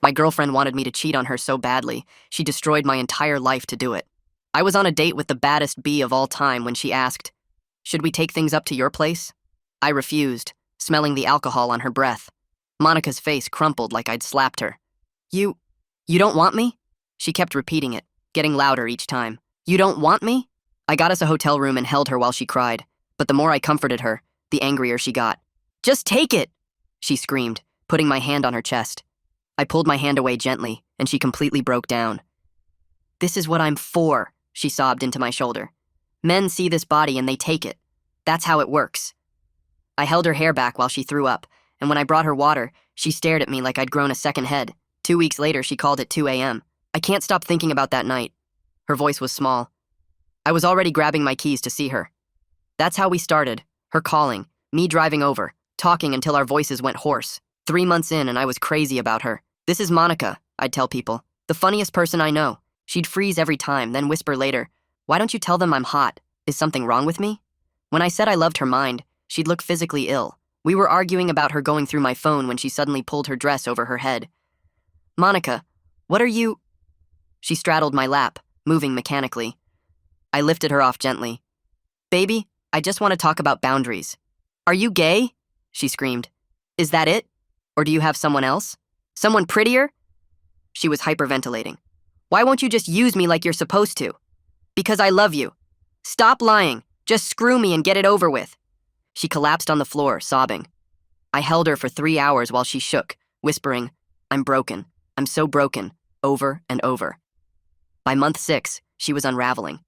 My girlfriend wanted me to cheat on her so badly, she destroyed my entire life to do it. I was on a date with the baddest bee of all time when she asked, "Should we take things up to your place?" I refused, smelling the alcohol on her breath. Monica's face crumpled like I'd slapped her. You don't want me?" She kept repeating it, getting louder each time. "You don't want me?" I got us a hotel room and held her while she cried, but the more I comforted her, the angrier she got. "Just take it!" she screamed, putting my hand on her chest. I pulled my hand away gently, and she completely broke down. "This is what I'm for," she sobbed into my shoulder. "Men see this body and they take it. That's how it works." I held her hair back while she threw up, and when I brought her water, she stared at me like I'd grown a second head. 2 weeks later, she called at 2 a.m. I can't stop thinking about that night. Her voice was small. I was already grabbing my keys to see her. That's how we started, her calling, me driving over, talking until our voices went hoarse. 3 months in and I was crazy about her. "This is Monica," I'd tell people. "The funniest person I know." She'd freeze every time, then whisper later, "Why don't you tell them I'm hot? Is something wrong with me?" When I said I loved her mind, she'd look physically ill. We were arguing about her going through my phone when she suddenly pulled her dress over her head. "Monica, what are you—" She straddled my lap, moving mechanically. I lifted her off gently. "Baby, I just want to talk about boundaries." "Are you gay?" she screamed. "Is that it? Or do you have someone else? Someone prettier?" She was hyperventilating. "Why won't you just use me like you're supposed to?" "Because I love you. Stop lying. Just screw me and get it over with." She collapsed on the floor, sobbing. I held her for 3 hours while she shook, whispering, "I'm broken. I'm so broken," over and over. By month 6, she was unraveling.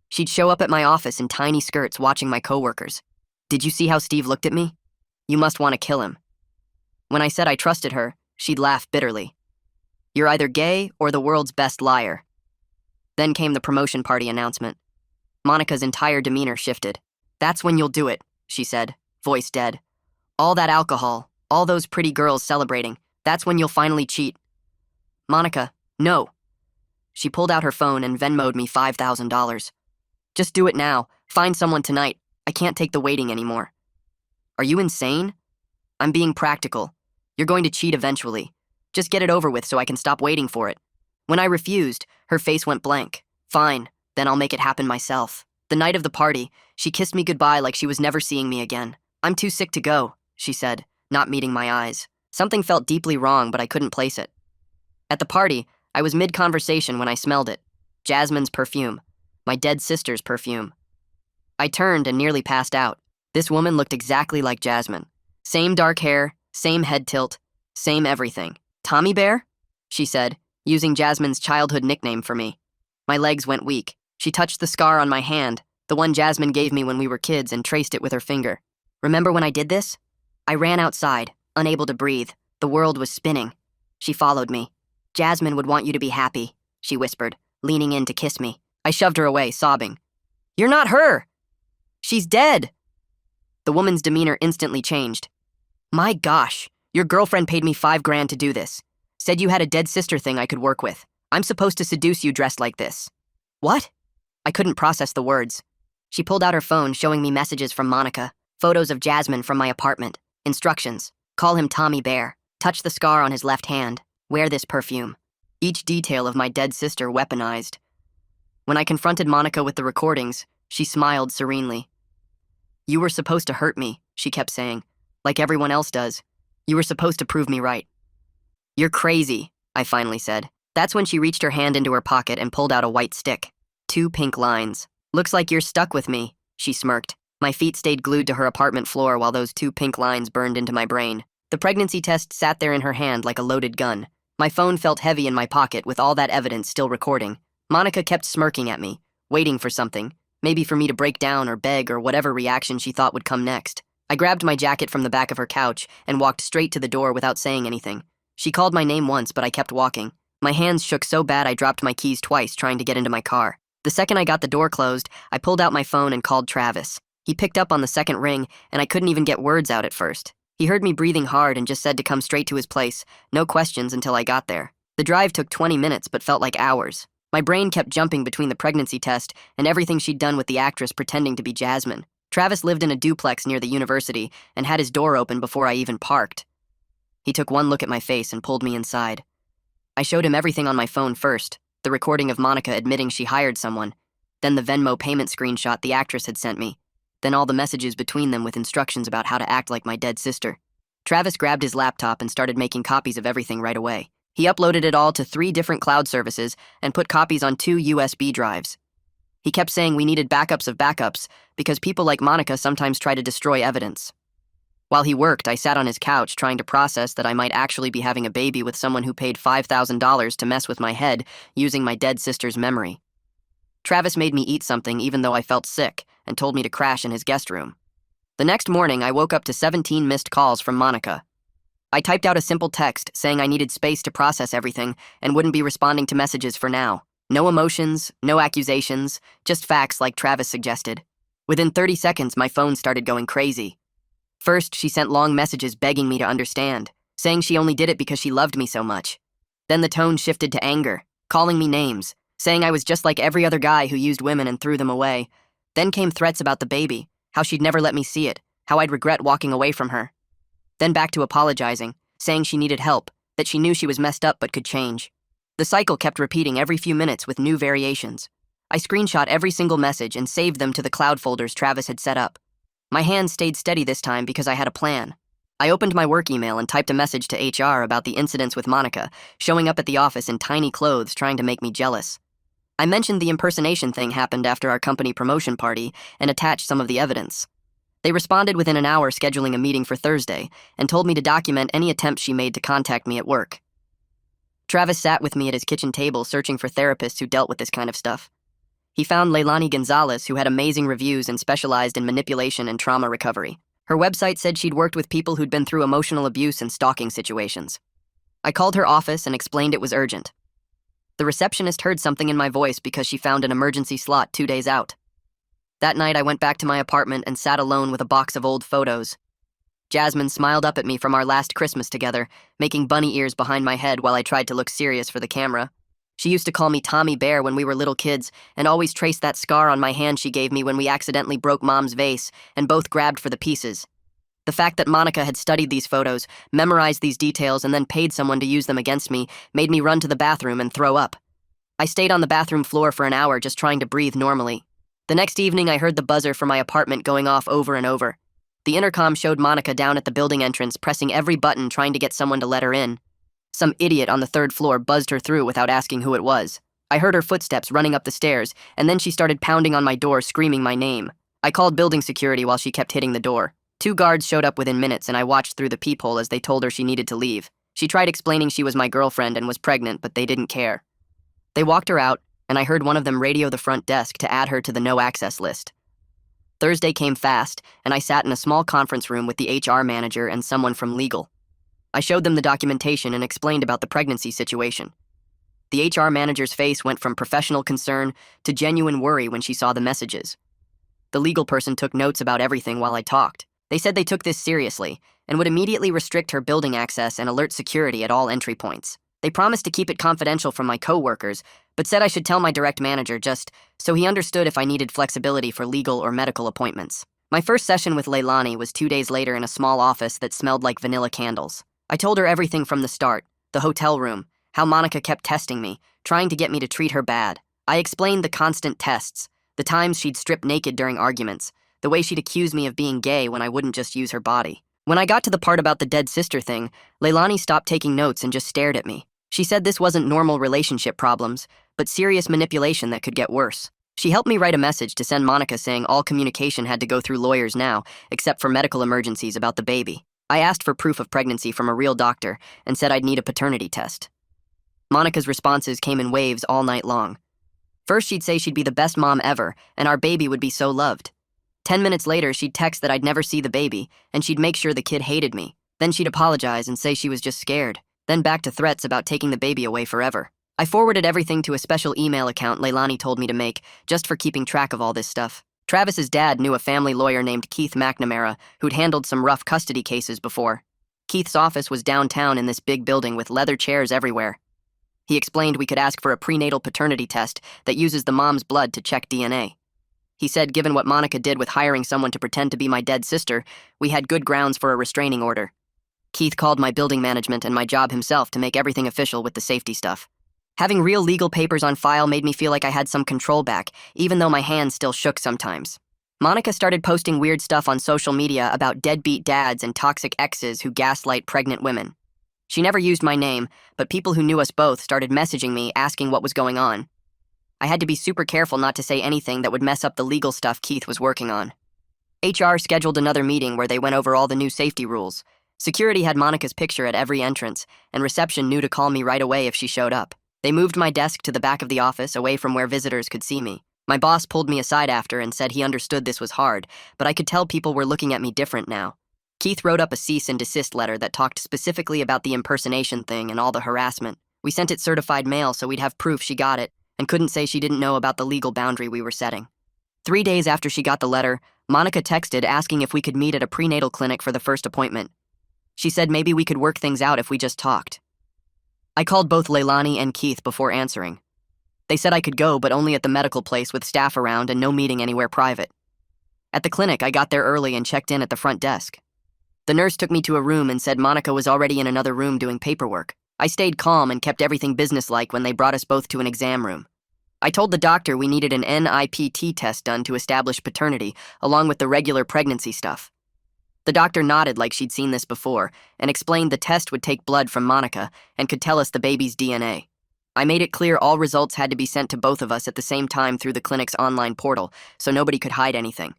She'd show up at my office in tiny skirts watching my coworkers. "Did you see how Steve looked at me? You must want to kill him." When I said I trusted her, she'd laugh bitterly. "You're either gay or the world's best liar." Then came the promotion party announcement. Monica's entire demeanor shifted. "That's when you'll do it," she said, voice dead. "All that alcohol, all those pretty girls celebrating, that's when you'll finally cheat." "Monica, no." She pulled out her phone and Venmo'd me $5,000. "Just do it now. Find someone tonight. I can't take the waiting anymore." "Are you insane?" "I'm being practical. You're going to cheat eventually. Just get it over with so I can stop waiting for it." When I refused, her face went blank. "Fine, then I'll make it happen myself." The night of the party, she kissed me goodbye like she was never seeing me again. "I'm too sick to go," she said, not meeting my eyes. Something felt deeply wrong, but I couldn't place it. At the party, I was mid-conversation when I smelled it. Jasmine's perfume. My dead sister's perfume. I turned and nearly passed out. This woman looked exactly like Jasmine. Same dark hair, same head tilt, same everything. "Tommy Bear?" she said, using Jasmine's childhood nickname for me. My legs went weak. She touched the scar on my hand, the one Jasmine gave me when we were kids, and traced it with her finger. "Remember when I did this?" I ran outside, unable to breathe. The world was spinning. She followed me. "Jasmine would want you to be happy," she whispered, leaning in to kiss me. I shoved her away, sobbing. "You're not her! She's dead!" The woman's demeanor instantly changed. "My gosh, your girlfriend paid me $5,000 to do this. Said you had a dead sister thing I could work with. I'm supposed to seduce you dressed like this." "What?" I couldn't process the words. She pulled out her phone, showing me messages from Monica, photos of Jasmine from my apartment, instructions. Call him Tommy Bear. Touch the scar on his left hand. Wear this perfume. Each detail of my dead sister weaponized. When I confronted Monica with the recordings, she smiled serenely. "You were supposed to hurt me," she kept saying, "like everyone else does. You were supposed to prove me right." "You're crazy," I finally said. That's when she reached her hand into her pocket and pulled out a white stick. 2 pink lines. "Looks like you're stuck with me," she smirked. My feet stayed glued to her apartment floor while those 2 pink lines burned into my brain. The pregnancy test sat there in her hand like a loaded gun. My phone felt heavy in my pocket with all that evidence still recording. Monica kept smirking at me, waiting for something, maybe for me to break down or beg or whatever reaction she thought would come next. I grabbed my jacket from the back of her couch and walked straight to the door without saying anything. She called my name once, but I kept walking. My hands shook so bad I dropped my keys twice trying to get into my car. The second I got the door closed, I pulled out my phone and called Travis. He picked up on the second ring, and I couldn't even get words out at first. He heard me breathing hard and just said to come straight to his place, no questions until I got there. The drive took 20 minutes but felt like hours. My brain kept jumping between the pregnancy test and everything she'd done with the actress pretending to be Jasmine. Travis lived in a duplex near the university and had his door open before I even parked. He took one look at my face and pulled me inside. I showed him everything on my phone first, the recording of Monica admitting she hired someone, then the Venmo payment screenshot the actress had sent me, then all the messages between them with instructions about how to act like my dead sister. Travis grabbed his laptop and started making copies of everything right away. He uploaded it all to 3 different cloud services and put copies on 2 USB drives. He kept saying we needed backups of backups because people like Monica sometimes try to destroy evidence. While he worked, I sat on his couch trying to process that I might actually be having a baby with someone who paid $5,000 to mess with my head using my dead sister's memory. Travis made me eat something even though I felt sick and told me to crash in his guest room. The next morning, I woke up to 17 missed calls from Monica. I typed out a simple text saying I needed space to process everything and wouldn't be responding to messages for now. No emotions, no accusations, just facts like Travis suggested. Within 30 seconds, my phone started going crazy. First, she sent long messages begging me to understand, saying she only did it because she loved me so much. Then the tone shifted to anger, calling me names, saying I was just like every other guy who used women and threw them away. Then came threats about the baby, how she'd never let me see it, how I'd regret walking away from her. Then back to apologizing, saying she needed help, that she knew she was messed up but could change. The cycle kept repeating every few minutes with new variations. I screenshot every single message and saved them to the cloud folders Travis had set up. My hand stayed steady this time because I had a plan. I opened my work email and typed a message to HR about the incidents with Monica, showing up at the office in tiny clothes trying to make me jealous. I mentioned the impersonation thing happened after our company promotion party and attached some of the evidence. They responded within an hour scheduling a meeting for Thursday and told me to document any attempts she made to contact me at work. Travis sat with me at his kitchen table searching for therapists who dealt with this kind of stuff. He found Leilani Gonzalez, who had amazing reviews and specialized in manipulation and trauma recovery. Her website said she'd worked with people who'd been through emotional abuse and stalking situations. I called her office and explained it was urgent. The receptionist heard something in my voice because she found an emergency slot 2 days out. That night, I went back to my apartment and sat alone with a box of old photos. Jasmine smiled up at me from our last Christmas together, making bunny ears behind my head while I tried to look serious for the camera. She used to call me Tommy Bear when we were little kids and always traced that scar on my hand she gave me when we accidentally broke Mom's vase and both grabbed for the pieces. The fact that Monica had studied these photos, memorized these details, and then paid someone to use them against me made me run to the bathroom and throw up. I stayed on the bathroom floor for an hour just trying to breathe normally. The next evening, I heard the buzzer for my apartment going off over and over. The intercom showed Monica down at the building entrance pressing every button trying to get someone to let her in. Some idiot on the 3rd floor buzzed her through without asking who it was. I heard her footsteps running up the stairs, and then she started pounding on my door screaming my name. I called building security while she kept hitting the door. 2 guards showed up within minutes and I watched through the peephole as they told her she needed to leave. She tried explaining she was my girlfriend and was pregnant, but they didn't care. They walked her out, and I heard one of them radio the front desk to add her to the no-access list. Thursday came fast, and I sat in a small conference room with the HR manager and someone from legal. I showed them the documentation and explained about the pregnancy situation. The HR manager's face went from professional concern to genuine worry when she saw the messages. The legal person took notes about everything while I talked. They said they took this seriously and would immediately restrict her building access and alert security at all entry points. They promised to keep it confidential from my co-workers, but said I should tell my direct manager just so he understood if I needed flexibility for legal or medical appointments. My first session with Leilani was 2 days later in a small office that smelled like vanilla candles. I told her everything from the start, the hotel room, how Monica kept testing me, trying to get me to treat her bad. I explained the constant tests, the times she'd strip naked during arguments, the way she'd accuse me of being gay when I wouldn't just use her body. When I got to the part about the dead sister thing, Leilani stopped taking notes and just stared at me. She said this wasn't normal relationship problems, but serious manipulation that could get worse. She helped me write a message to send Monica saying all communication had to go through lawyers now, except for medical emergencies about the baby. I asked for proof of pregnancy from a real doctor and said I'd need a paternity test. Monica's responses came in waves all night long. First, she'd say she'd be the best mom ever and our baby would be so loved. 10 minutes later, she'd text that I'd never see the baby and she'd make sure the kid hated me. Then she'd apologize and say she was just scared. Then back to threats about taking the baby away forever. I forwarded everything to a special email account Leilani told me to make just for keeping track of all this stuff. Travis's dad knew a family lawyer named Keith McNamara who'd handled some rough custody cases before. Keith's office was downtown in this big building with leather chairs everywhere. He explained we could ask for a prenatal paternity test that uses the mom's blood to check DNA. He said given what Monica did with hiring someone to pretend to be my dead sister, we had good grounds for a restraining order. Keith called my building management and my job himself to make everything official with the safety stuff. Having real legal papers on file made me feel like I had some control back, even though my hands still shook sometimes. Monica started posting weird stuff on social media about deadbeat dads and toxic exes who gaslight pregnant women. She never used my name, but people who knew us both started messaging me asking what was going on. I had to be super careful not to say anything that would mess up the legal stuff Keith was working on. HR scheduled another meeting where they went over all the new safety rules. Security had Monica's picture at every entrance, and reception knew to call me right away if she showed up. They moved my desk to the back of the office, away from where visitors could see me. My boss pulled me aside after and said he understood this was hard, but I could tell people were looking at me different now. Keith wrote up a cease and desist letter that talked specifically about the impersonation thing and all the harassment. We sent it certified mail so we'd have proof she got it, and couldn't say she didn't know about the legal boundary we were setting. 3 days after she got the letter, Monica texted asking if we could meet at a prenatal clinic for the first appointment. She said maybe we could work things out if we just talked. I called both Leilani and Keith before answering. They said I could go, but only at the medical place with staff around and no meeting anywhere private. At the clinic, I got there early and checked in at the front desk. The nurse took me to a room and said Monica was already in another room doing paperwork. I stayed calm and kept everything businesslike when they brought us both to an exam room. I told the doctor we needed an NIPT test done to establish paternity, along with the regular pregnancy stuff. The doctor nodded like she'd seen this before and explained the test would take blood from Monica and could tell us the baby's DNA. I made it clear all results had to be sent to both of us at the same time through the clinic's online portal, so nobody could hide anything.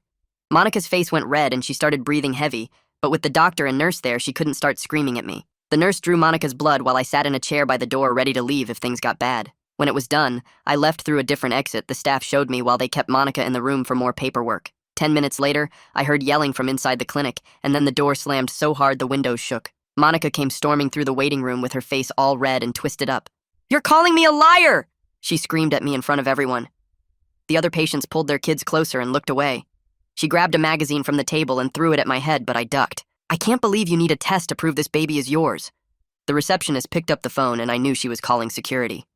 Monica's face went red and she started breathing heavy, but with the doctor and nurse there, she couldn't start screaming at me. The nurse drew Monica's blood while I sat in a chair by the door ready to leave if things got bad. When it was done, I left through a different exit the staff showed me while they kept Monica in the room for more paperwork. 10 minutes later, I heard yelling from inside the clinic, and then the door slammed so hard the windows shook. Monica came storming through the waiting room with her face all red and twisted up. "You're calling me a liar!" she screamed at me in front of everyone. The other patients pulled their kids closer and looked away. She grabbed a magazine from the table and threw it at my head, but I ducked. "I can't believe you need a test to prove this baby is yours." The receptionist picked up the phone and I knew she was calling security.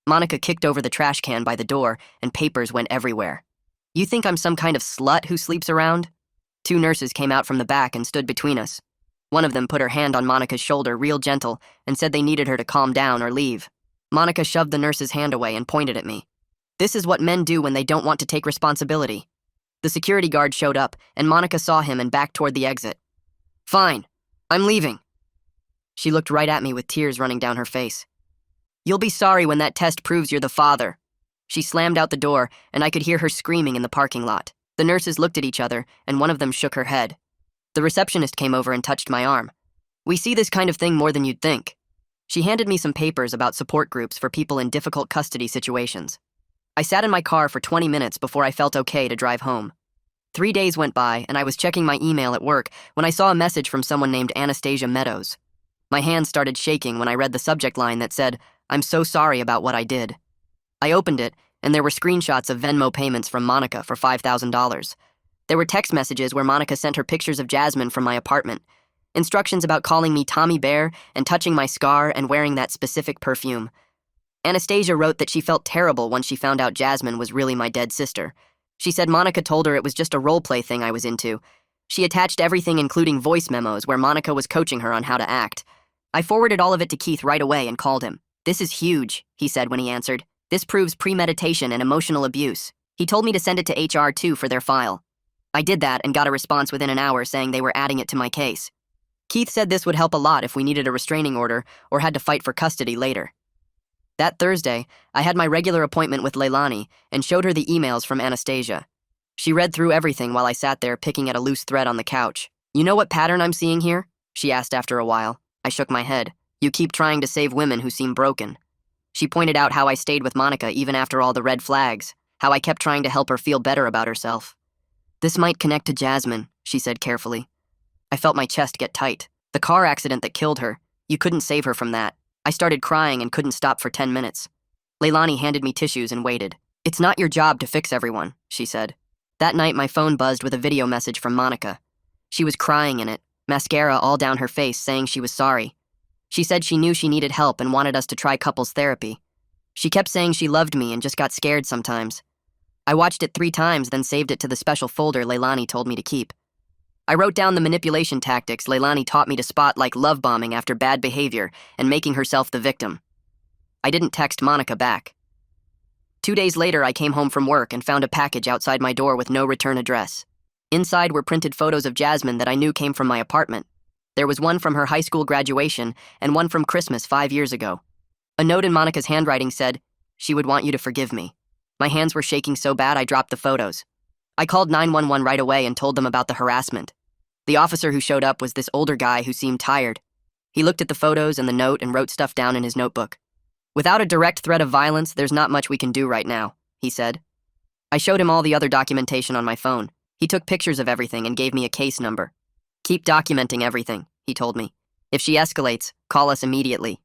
Monica kicked over the trash can by the door and papers went everywhere. "You think I'm some kind of slut who sleeps around?" 2 nurses came out from the back and stood between us. One of them put her hand on Monica's shoulder real gentle and said they needed her to calm down or leave. Monica shoved the nurse's hand away and pointed at me. This is what men do when they don't want to take responsibility. The security guard showed up and Monica saw him and backed toward the exit. "Fine, I'm leaving." She looked right at me with tears running down her face. "You'll be sorry when that test proves you're the father." She slammed out the door, and I could hear her screaming in the parking lot. The nurses looked at each other, and one of them shook her head. The receptionist came over and touched my arm. "We see this kind of thing more than you'd think." She handed me some papers about support groups for people in difficult custody situations. I sat in my car for 20 minutes before I felt okay to drive home. 3 days went by, and I was checking my email at work when I saw a message from someone named Anastasia Meadows. My hands started shaking when I read the subject line that said, "I'm so sorry about what I did." I opened it, and there were screenshots of Venmo payments from Monica for $5,000. There were text messages where Monica sent her pictures of Jasmine from my apartment, instructions about calling me Tommy Bear and touching my scar and wearing that specific perfume. Anastasia wrote that she felt terrible once she found out Jasmine was really my dead sister. She said Monica told her it was just a role-play thing I was into. She attached everything including voice memos where Monica was coaching her on how to act. I forwarded all of it to Keith right away and called him. "This is huge," he said when he answered. "This proves premeditation and emotional abuse." He told me to send it to HR too for their file. I did that and got a response within an hour saying they were adding it to my case. Keith said this would help a lot if we needed a restraining order or had to fight for custody later. That Thursday, I had my regular appointment with Leilani and showed her the emails from Anastasia. She read through everything while I sat there picking at a loose thread on the couch. "You know what pattern I'm seeing here?" she asked after a while. I shook my head. "You keep trying to save women who seem broken." She pointed out how I stayed with Monica even after all the red flags, how I kept trying to help her feel better about herself. "This might connect to Jasmine," she said carefully. I felt my chest get tight. The car accident that killed her, you couldn't save her from that. I started crying and couldn't stop for 10 minutes. Leilani handed me tissues and waited. "It's not your job to fix everyone," she said. That night, my phone buzzed with a video message from Monica. She was crying in it, mascara all down her face, saying she was sorry. She said she knew she needed help and wanted us to try couples therapy. She kept saying she loved me and just got scared sometimes. I watched it 3 times, then saved it to the special folder Leilani told me to keep. I wrote down the manipulation tactics Leilani taught me to spot, like love bombing after bad behavior and making herself the victim. I didn't text Monica back. 2 days later, I came home from work and found a package outside my door with no return address. Inside were printed photos of Jasmine that I knew came from my apartment. There was one from her high school graduation and one from Christmas 5 years ago. A note in Monica's handwriting said, "She would want you to forgive me." My hands were shaking so bad I dropped the photos. I called 911 right away and told them about the harassment. The officer who showed up was this older guy who seemed tired. He looked at the photos and the note and wrote stuff down in his notebook. "Without a direct threat of violence, there's not much we can do right now," he said. I showed him all the other documentation on my phone. He took pictures of everything and gave me a case number. "Keep documenting everything," he told me. "If she escalates, call us immediately."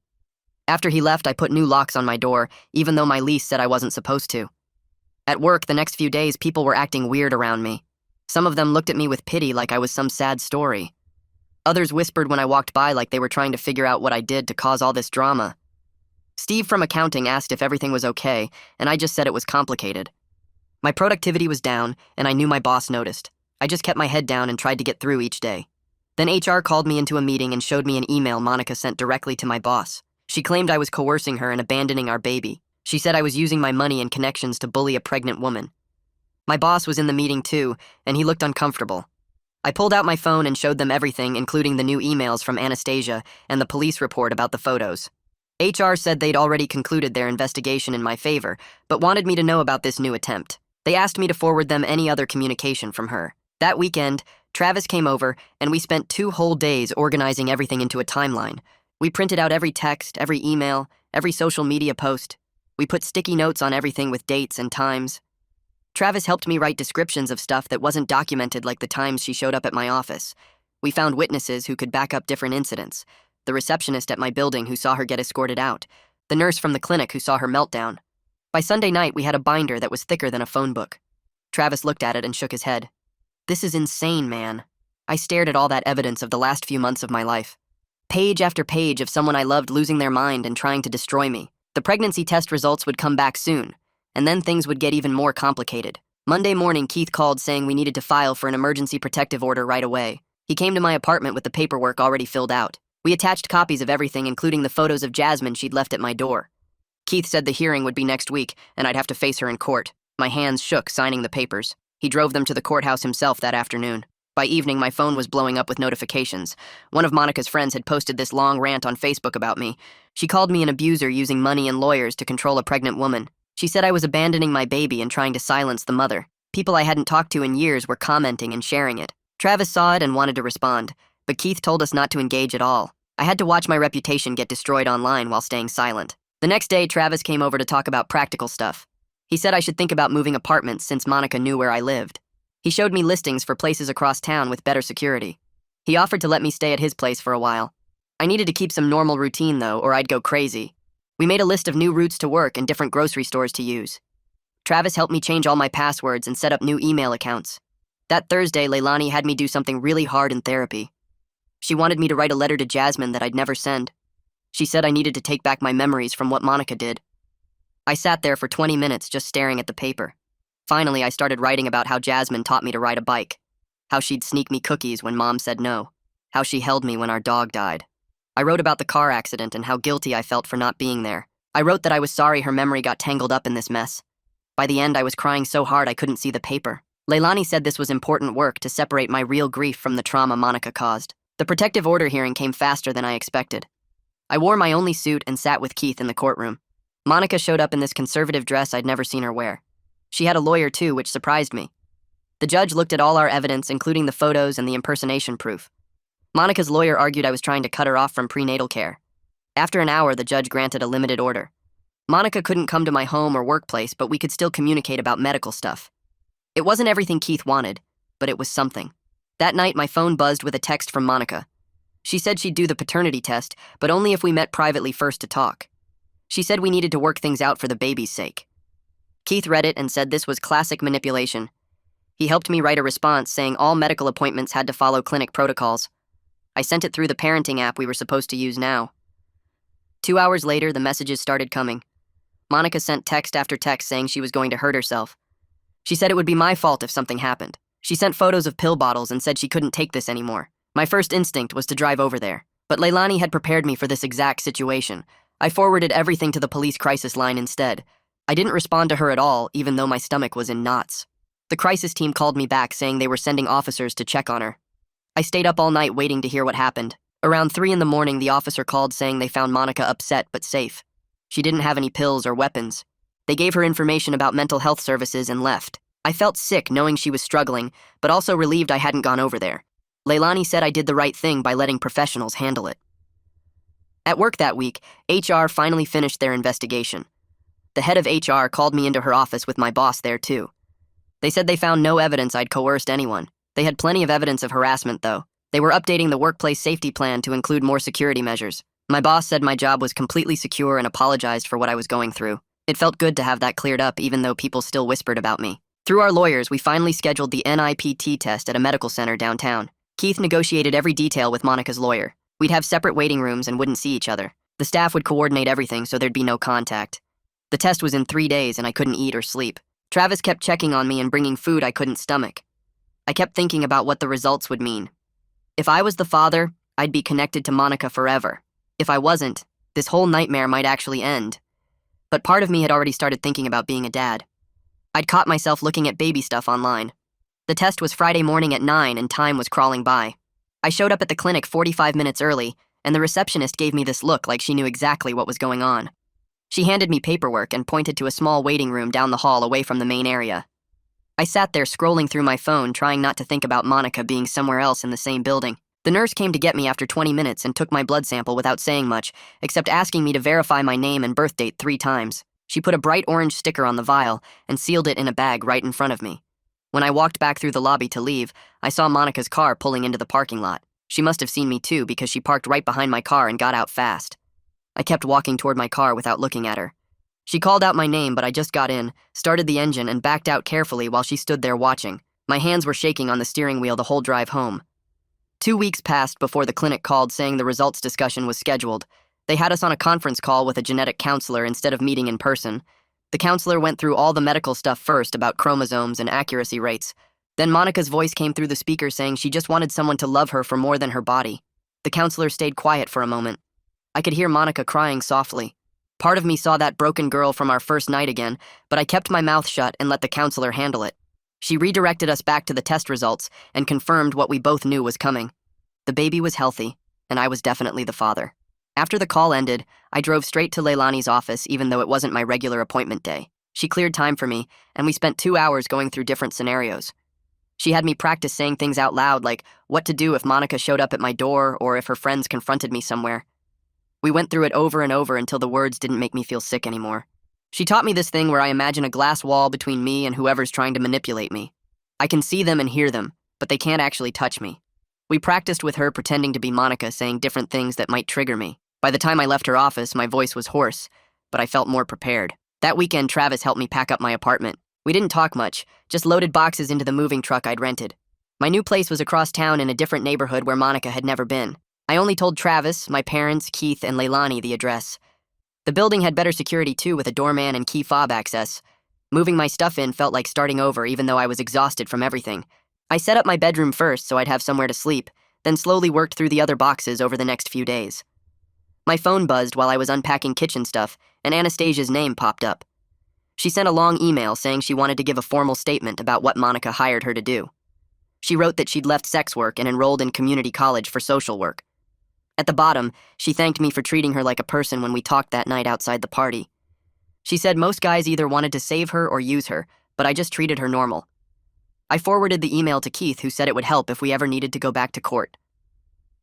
After he left, I put new locks on my door, even though my lease said I wasn't supposed to. At work, the next few days, people were acting weird around me. Some of them looked at me with pity like I was some sad story. Others whispered when I walked by like they were trying to figure out what I did to cause all this drama. Steve from accounting asked if everything was okay, and I just said it was complicated. My productivity was down, and I knew my boss noticed. I just kept my head down and tried to get through each day. Then HR called me into a meeting and showed me an email Monica sent directly to my boss. She claimed I was coercing her and abandoning our baby. She said I was using my money and connections to bully a pregnant woman. My boss was in the meeting too, and he looked uncomfortable. I pulled out my phone and showed them everything, including the new emails from Anastasia and the police report about the photos. HR said they'd already concluded their investigation in my favor, but wanted me to know about this new attempt. They asked me to forward them any other communication from her. That weekend, Travis came over, and we spent 2 whole days organizing everything into a timeline. We printed out every text, every email, every social media post. We put sticky notes on everything with dates and times. Travis helped me write descriptions of stuff that wasn't documented, like the times she showed up at my office. We found witnesses who could back up different incidents. The receptionist at my building who saw her get escorted out. The nurse from the clinic who saw her meltdown. By Sunday night, we had a binder that was thicker than a phone book. Travis looked at it and shook his head. "This is insane, man." I stared at all that evidence of the last few months of my life. Page after page of someone I loved losing their mind and trying to destroy me. The pregnancy test results would come back soon, and then things would get even more complicated. Monday morning, Keith called saying we needed to file for an emergency protective order right away. He came to my apartment with the paperwork already filled out. We attached copies of everything, including the photos of Jasmine she'd left at my door. Keith said the hearing would be next week, and I'd have to face her in court. My hands shook signing the papers. He drove them to the courthouse himself that afternoon. By evening, my phone was blowing up with notifications. One of Monica's friends had posted this long rant on Facebook about me. She called me an abuser using money and lawyers to control a pregnant woman. She said I was abandoning my baby and trying to silence the mother. People I hadn't talked to in years were commenting and sharing it. Travis saw it and wanted to respond, but Keith told us not to engage at all. I had to watch my reputation get destroyed online while staying silent. The next day, Travis came over to talk about practical stuff. He said I should think about moving apartments since Monica knew where I lived. He showed me listings for places across town with better security. He offered to let me stay at his place for a while. I needed to keep some normal routine, though, or I'd go crazy. We made a list of new routes to work and different grocery stores to use. Travis helped me change all my passwords and set up new email accounts. That Thursday, Leilani had me do something really hard in therapy. She wanted me to write a letter to Jasmine that I'd never send. She said I needed to take back my memories from what Monica did. I sat there for 20 minutes just staring at the paper. Finally, I started writing about how Jasmine taught me to ride a bike, how she'd sneak me cookies when Mom said no, how she held me when our dog died. I wrote about the car accident and how guilty I felt for not being there. I wrote that I was sorry her memory got tangled up in this mess. By the end, I was crying so hard I couldn't see the paper. Leilani said this was important work to separate my real grief from the trauma Monica caused. The protective order hearing came faster than I expected. I wore my only suit and sat with Keith in the courtroom. Monica showed up in this conservative dress I'd never seen her wear. She had a lawyer too, which surprised me. The judge looked at all our evidence, including the photos and the impersonation proof. Monica's lawyer argued I was trying to cut her off from prenatal care. After an hour, the judge granted a limited order. Monica couldn't come to my home or workplace, but we could still communicate about medical stuff. It wasn't everything Keith wanted, but it was something. That night, my phone buzzed with a text from Monica. She said she'd do the paternity test, but only if we met privately first to talk. She said we needed to work things out for the baby's sake. Keith read it and said this was classic manipulation. He helped me write a response saying all medical appointments had to follow clinic protocols. I sent it through the parenting app we were supposed to use now. 2 hours later, the messages started coming. Monica sent text after text saying she was going to hurt herself. She said it would be my fault if something happened. She sent photos of pill bottles and said she couldn't take this anymore. My first instinct was to drive over there. But Leilani had prepared me for this exact situation. I forwarded everything to the police crisis line instead. I didn't respond to her at all, even though my stomach was in knots. The crisis team called me back saying they were sending officers to check on her. I stayed up all night waiting to hear what happened. Around 3 in the morning, the officer called saying they found Monica upset but safe. She didn't have any pills or weapons. They gave her information about mental health services and left. I felt sick knowing she was struggling, but also relieved I hadn't gone over there. Leilani said I did the right thing by letting professionals handle it. At work that week, HR finally finished their investigation. The head of HR called me into her office with my boss there too. They said they found no evidence I'd coerced anyone. They had plenty of evidence of harassment though. They were updating the workplace safety plan to include more security measures. My boss said my job was completely secure and apologized for what I was going through. It felt good to have that cleared up even though people still whispered about me. Through our lawyers, we finally scheduled the NIPT test at a medical center downtown. Keith negotiated every detail with Monica's lawyer. We'd have separate waiting rooms and wouldn't see each other. The staff would coordinate everything so there'd be no contact. The test was in 3 days and I couldn't eat or sleep. Travis kept checking on me and bringing food I couldn't stomach. I kept thinking about what the results would mean. If I was the father, I'd be connected to Monica forever. If I wasn't, this whole nightmare might actually end. But part of me had already started thinking about being a dad. I'd caught myself looking at baby stuff online. The test was Friday morning at 9 and time was crawling by. I showed up at the clinic 45 minutes early, and the receptionist gave me this look like she knew exactly what was going on. She handed me paperwork and pointed to a small waiting room down the hall away from the main area. I sat there scrolling through my phone, trying not to think about Monica being somewhere else in the same building. The nurse came to get me after 20 minutes and took my blood sample without saying much, except asking me to verify my name and birth date 3 times. She put a bright orange sticker on the vial and sealed it in a bag right in front of me. When I walked back through the lobby to leave, I saw Monica's car pulling into the parking lot. She must have seen me too because she parked right behind my car and got out fast. I kept walking toward my car without looking at her. She called out my name, but I just got in, started the engine, and backed out carefully while she stood there watching. My hands were shaking on the steering wheel the whole drive home. 2 weeks passed before the clinic called saying the results discussion was scheduled. They had us on a conference call with a genetic counselor instead of meeting in person. The counselor went through all the medical stuff first about chromosomes and accuracy rates. Then Monica's voice came through the speaker saying she just wanted someone to love her for more than her body. The counselor stayed quiet for a moment. I could hear Monica crying softly. Part of me saw that broken girl from our first night again, but I kept my mouth shut and let the counselor handle it. She redirected us back to the test results and confirmed what we both knew was coming. The baby was healthy, and I was definitely the father. After the call ended, I drove straight to Leilani's office even though it wasn't my regular appointment day. She cleared time for me, and we spent 2 hours going through different scenarios. She had me practice saying things out loud like what to do if Monica showed up at my door or if her friends confronted me somewhere. We went through it over and over until the words didn't make me feel sick anymore. She taught me this thing where I imagine a glass wall between me and whoever's trying to manipulate me. I can see them and hear them, but they can't actually touch me. We practiced with her pretending to be Monica, saying different things that might trigger me. By the time I left her office, my voice was hoarse, but I felt more prepared. That weekend, Travis helped me pack up my apartment. We didn't talk much, just loaded boxes into the moving truck I'd rented. My new place was across town in a different neighborhood where Monica had never been. I only told Travis, my parents, Keith, and Leilani the address. The building had better security too, with a doorman and key fob access. Moving my stuff in felt like starting over even though I was exhausted from everything. I set up my bedroom first so I'd have somewhere to sleep, then slowly worked through the other boxes over the next few days. My phone buzzed while I was unpacking kitchen stuff, and Anastasia's name popped up. She sent a long email saying she wanted to give a formal statement about what Monica hired her to do. She wrote that she'd left sex work and enrolled in community college for social work. At the bottom, she thanked me for treating her like a person when we talked that night outside the party. She said most guys either wanted to save her or use her, but I just treated her normal. I forwarded the email to Keith, who said it would help if we ever needed to go back to court.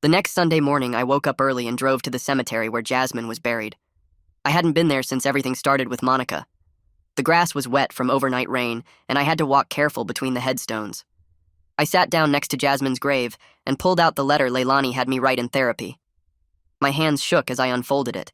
The next Sunday morning, I woke up early and drove to the cemetery where Jasmine was buried. I hadn't been there since everything started with Monica. The grass was wet from overnight rain, and I had to walk careful between the headstones. I sat down next to Jasmine's grave and pulled out the letter Leilani had me write in therapy. My hands shook as I unfolded it.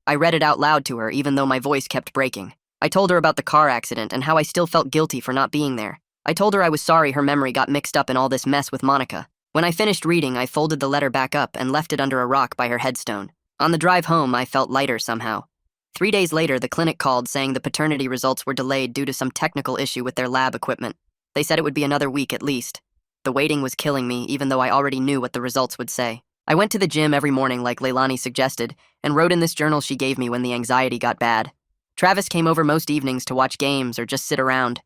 I read it out loud to her, even though my voice kept breaking. I told her about the car accident and how I still felt guilty for not being there. I told her I was sorry her memory got mixed up in all this mess with Monica. When I finished reading, I folded the letter back up and left it under a rock by her headstone. On the drive home, I felt lighter somehow. 3 days later, the clinic called saying the paternity results were delayed due to some technical issue with their lab equipment. They said it would be another week at least. The waiting was killing me, even though I already knew what the results would say. I went to the gym every morning like Leilani suggested, and wrote in this journal she gave me when the anxiety got bad. Travis came over most evenings to watch games or just sit around.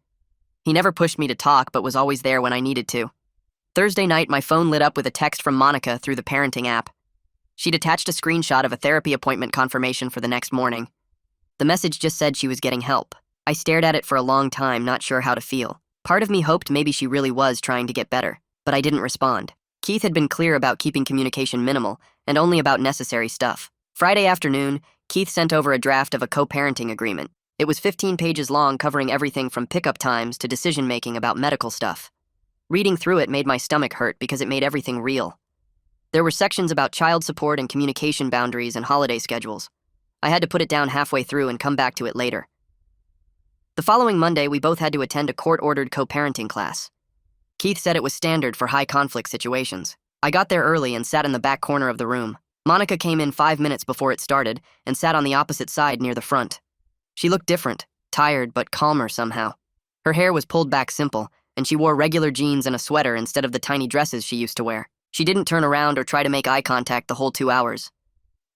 He never pushed me to talk, but was always there when I needed to. Thursday night, my phone lit up with a text from Monica through the parenting app. She'd attached a screenshot of a therapy appointment confirmation for the next morning. The message just said she was getting help. I stared at it for a long time, not sure how to feel. Part of me hoped maybe she really was trying to get better, but I didn't respond. Keith had been clear about keeping communication minimal and only about necessary stuff. Friday afternoon, Keith sent over a draft of a co-parenting agreement. It was 15 pages long, covering everything from pickup times to decision-making about medical stuff. Reading through it made my stomach hurt because it made everything real. There were sections about child support and communication boundaries and holiday schedules. I had to put it down halfway through and come back to it later. The following Monday, we both had to attend a court-ordered co-parenting class. Keith said it was standard for high-conflict situations. I got there early and sat in the back corner of the room. Monica came in 5 minutes before it started and sat on the opposite side near the front. She looked different, tired but calmer somehow. Her hair was pulled back simple, and she wore regular jeans and a sweater instead of the tiny dresses she used to wear. She didn't turn around or try to make eye contact the whole 2 hours.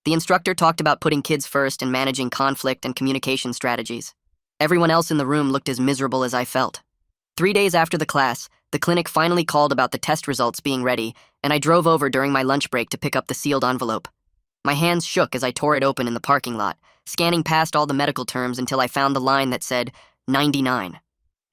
The instructor talked about putting kids first and managing conflict and communication strategies. Everyone else in the room looked as miserable as I felt. 3 days after the class, the clinic finally called about the test results being ready, and I drove over during my lunch break to pick up the sealed envelope. My hands shook as I tore it open in the parking lot, scanning past all the medical terms until I found the line that said 99.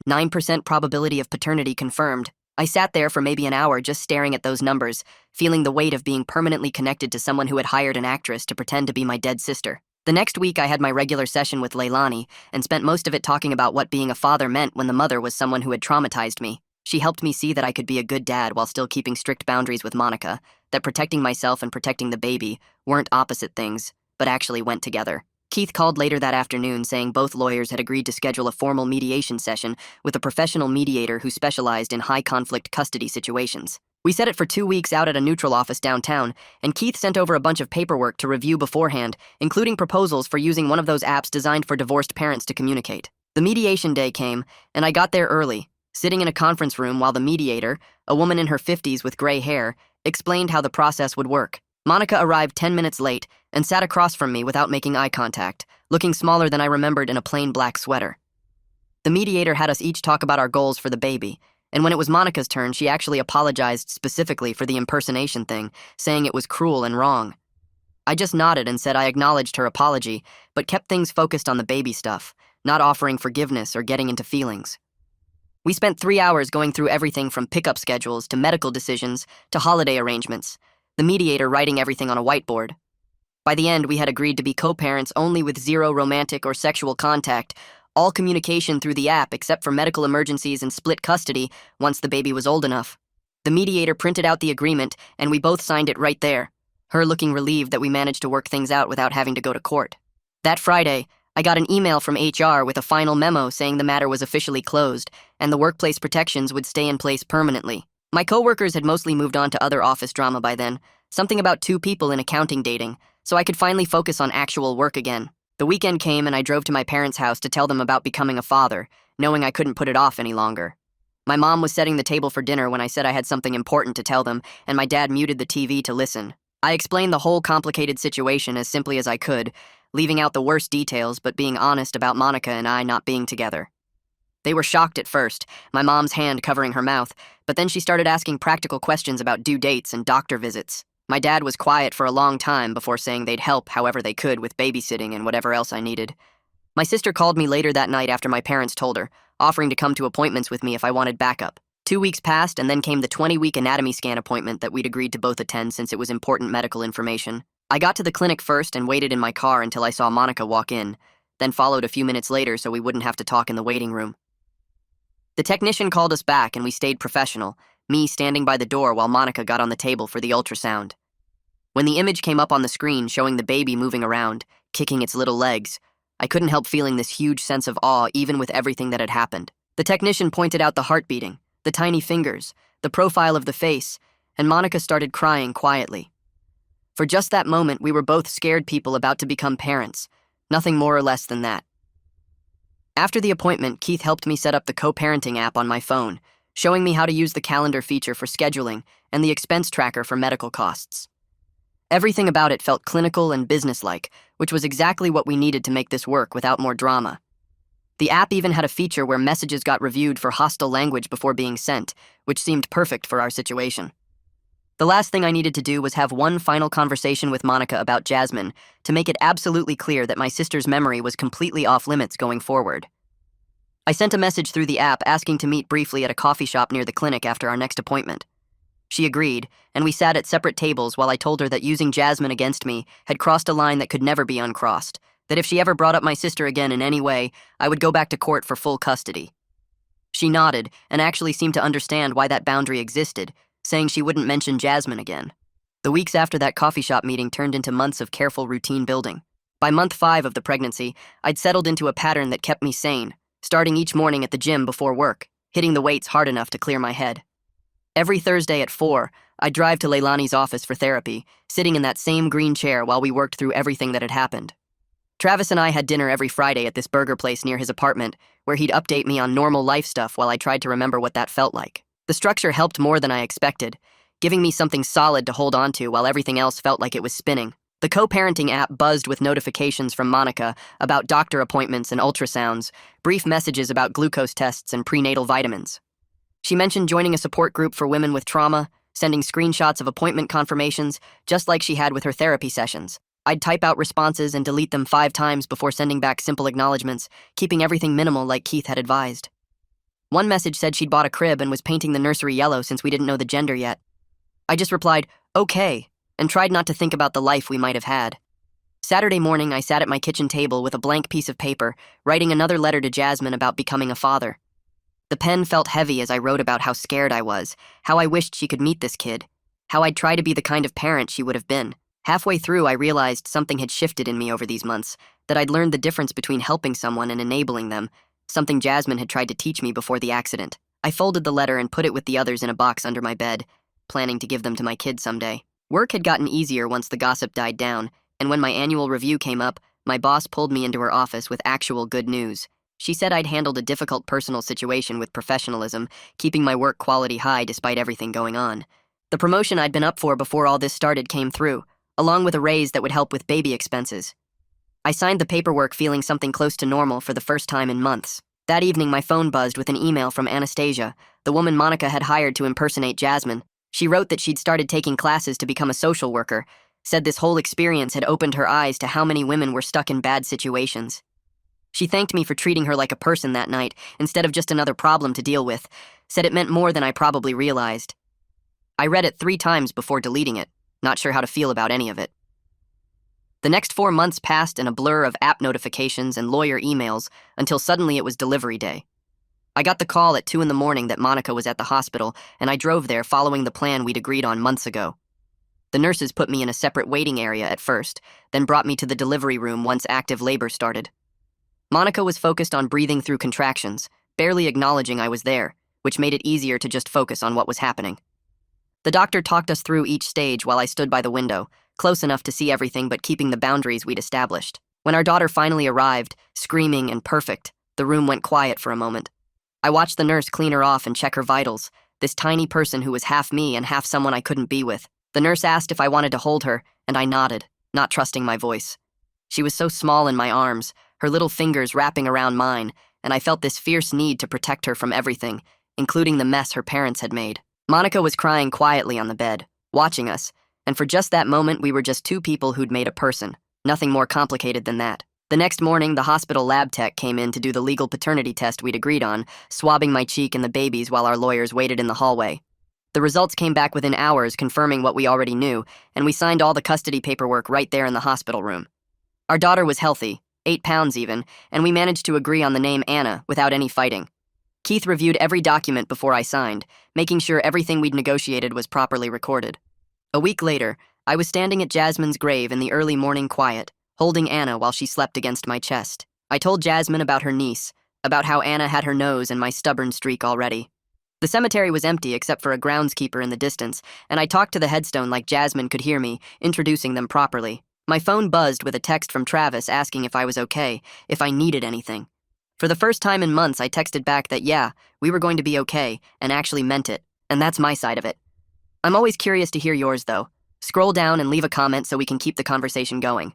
9% probability of paternity confirmed. I sat there for maybe an hour just staring at those numbers, feeling the weight of being permanently connected to someone who had hired an actress to pretend to be my dead sister. The next week, I had my regular session with Leilani and spent most of it talking about what being a father meant when the mother was someone who had traumatized me. She helped me see that I could be a good dad while still keeping strict boundaries with Monica, that protecting myself and protecting the baby weren't opposite things, but actually went together. Keith called later that afternoon saying both lawyers had agreed to schedule a formal mediation session with a professional mediator who specialized in high-conflict custody situations. We set it for 2 weeks out at a neutral office downtown, and Keith sent over a bunch of paperwork to review beforehand, including proposals for using one of those apps designed for divorced parents to communicate. The mediation day came, and I got there early, sitting in a conference room while the mediator, a woman in her 50s with gray hair, explained how the process would work. Monica arrived 10 minutes late and sat across from me without making eye contact, looking smaller than I remembered in a plain black sweater. The mediator had us each talk about our goals for the baby, and when it was Monica's turn, she actually apologized specifically for the impersonation thing, saying it was cruel and wrong. I just nodded and said I acknowledged her apology, but kept things focused on the baby stuff, not offering forgiveness or getting into feelings. We spent 3 hours going through everything from pickup schedules to medical decisions to holiday arrangements, the mediator writing everything on a whiteboard. By the end, we had agreed to be co-parents only with zero romantic or sexual contact, all communication through the app except for medical emergencies and split custody once the baby was old enough. The mediator printed out the agreement, and we both signed it right there, her looking relieved that we managed to work things out without having to go to court. That Friday, I got an email from HR with a final memo saying the matter was officially closed and the workplace protections would stay in place permanently. My coworkers had mostly moved on to other office drama by then, something about 2 people in accounting dating, so I could finally focus on actual work again. The weekend came and I drove to my parents' house to tell them about becoming a father, knowing I couldn't put it off any longer. My mom was setting the table for dinner when I said I had something important to tell them, and my dad muted the TV to listen. I explained the whole complicated situation as simply as I could, leaving out the worst details but being honest about Monica and I not being together. They were shocked at first, my mom's hand covering her mouth, but then she started asking practical questions about due dates and doctor visits. My dad was quiet for a long time before saying they'd help however they could with babysitting and whatever else I needed. My sister called me later that night after my parents told her, offering to come to appointments with me if I wanted backup. 2 weeks passed, and then came the 20-week anatomy scan appointment that we'd agreed to both attend since it was important medical information. I got to the clinic first and waited in my car until I saw Monica walk in, then followed a few minutes later so we wouldn't have to talk in the waiting room. The technician called us back and we stayed professional, me standing by the door while Monica got on the table for the ultrasound. When the image came up on the screen showing the baby moving around, kicking its little legs, I couldn't help feeling this huge sense of awe even with everything that had happened. The technician pointed out the heart beating, the tiny fingers, the profile of the face, and Monica started crying quietly. For just that moment, we were both scared people about to become parents, nothing more or less than that. After the appointment, Keith helped me set up the co-parenting app on my phone, showing me how to use the calendar feature for scheduling and the expense tracker for medical costs. Everything about it felt clinical and businesslike, which was exactly what we needed to make this work without more drama. The app even had a feature where messages got reviewed for hostile language before being sent, which seemed perfect for our situation. The last thing I needed to do was have one final conversation with Monica about Jasmine to make it absolutely clear that my sister's memory was completely off limits going forward. I sent a message through the app asking to meet briefly at a coffee shop near the clinic after our next appointment. She agreed, and we sat at separate tables while I told her that using Jasmine against me had crossed a line that could never be uncrossed, that if she ever brought up my sister again in any way, I would go back to court for full custody. She nodded and actually seemed to understand why that boundary existed, saying she wouldn't mention Jasmine again. The weeks after that coffee shop meeting turned into months of careful routine building. By month 5 of the pregnancy, I'd settled into a pattern that kept me sane, starting each morning at the gym before work, hitting the weights hard enough to clear my head. Every Thursday at 4, I'd drive to Leilani's office for therapy, sitting in that same green chair while we worked through everything that had happened. Travis and I had dinner every Friday at this burger place near his apartment, where he'd update me on normal life stuff while I tried to remember what that felt like. The structure helped more than I expected, giving me something solid to hold on to while everything else felt like it was spinning. The co-parenting app buzzed with notifications from Monica about doctor appointments and ultrasounds, brief messages about glucose tests and prenatal vitamins. She mentioned joining a support group for women with trauma, sending screenshots of appointment confirmations, just like she had with her therapy sessions. I'd type out responses and delete them 5 times before sending back simple acknowledgments, keeping everything minimal like Keith had advised. One message said she'd bought a crib and was painting the nursery yellow since we didn't know the gender yet. I just replied, "Okay," and tried not to think about the life we might have had. Saturday morning, I sat at my kitchen table with a blank piece of paper, writing another letter to Jasmine about becoming a father. The pen felt heavy as I wrote about how scared I was, how I wished she could meet this kid, how I'd try to be the kind of parent she would have been. Halfway through, I realized something had shifted in me over these months, that I'd learned the difference between helping someone and enabling them, something Jasmine had tried to teach me before the accident. I folded the letter and put it with the others in a box under my bed, planning to give them to my kids someday. Work had gotten easier once the gossip died down, and when my annual review came up, my boss pulled me into her office with actual good news. She said I'd handled a difficult personal situation with professionalism, keeping my work quality high despite everything going on. The promotion I'd been up for before all this started came through, along with a raise that would help with baby expenses. I signed the paperwork feeling something close to normal for the first time in months. That evening, my phone buzzed with an email from Anastasia, the woman Monica had hired to impersonate Jasmine. She wrote that she'd started taking classes to become a social worker, said this whole experience had opened her eyes to how many women were stuck in bad situations. She thanked me for treating her like a person that night, instead of just another problem to deal with, said it meant more than I probably realized. I read it 3 times before deleting it, not sure how to feel about any of it. The next 4 months passed in a blur of app notifications and lawyer emails until suddenly it was delivery day. I got the call at 2 in the morning that Monica was at the hospital, and I drove there following the plan we'd agreed on months ago. The nurses put me in a separate waiting area at first, then brought me to the delivery room once active labor started. Monica was focused on breathing through contractions, barely acknowledging I was there, which made it easier to just focus on what was happening. The doctor talked us through each stage while I stood by the window, close enough to see everything but keeping the boundaries we'd established. When our daughter finally arrived, screaming and perfect, the room went quiet for a moment. I watched the nurse clean her off and check her vitals, this tiny person who was half me and half someone I couldn't be with. The nurse asked if I wanted to hold her, and I nodded, not trusting my voice. She was so small in my arms, her little fingers wrapping around mine, and I felt this fierce need to protect her from everything, including the mess her parents had made. Monica was crying quietly on the bed, watching us, and for just that moment we were just 2 people who'd made a person, nothing more complicated than that. The next morning, the hospital lab tech came in to do the legal paternity test we'd agreed on, swabbing my cheek and the baby's while our lawyers waited in the hallway. The results came back within hours, confirming what we already knew, and we signed all the custody paperwork right there in the hospital room. Our daughter was healthy, 8 pounds even, and we managed to agree on the name Anna without any fighting. Keith reviewed every document before I signed, making sure everything we'd negotiated was properly recorded. A week later, I was standing at Jasmine's grave in the early morning quiet, holding Anna while she slept against my chest. I told Jasmine about her niece, about how Anna had her nose and my stubborn streak already. The cemetery was empty except for a groundskeeper in the distance, and I talked to the headstone like Jasmine could hear me, introducing them properly. My phone buzzed with a text from Travis asking if I was okay, if I needed anything. For the first time in months, I texted back that, yeah, we were going to be okay, and actually meant it. And that's my side of it. I'm always curious to hear yours, though. Scroll down and leave a comment so we can keep the conversation going.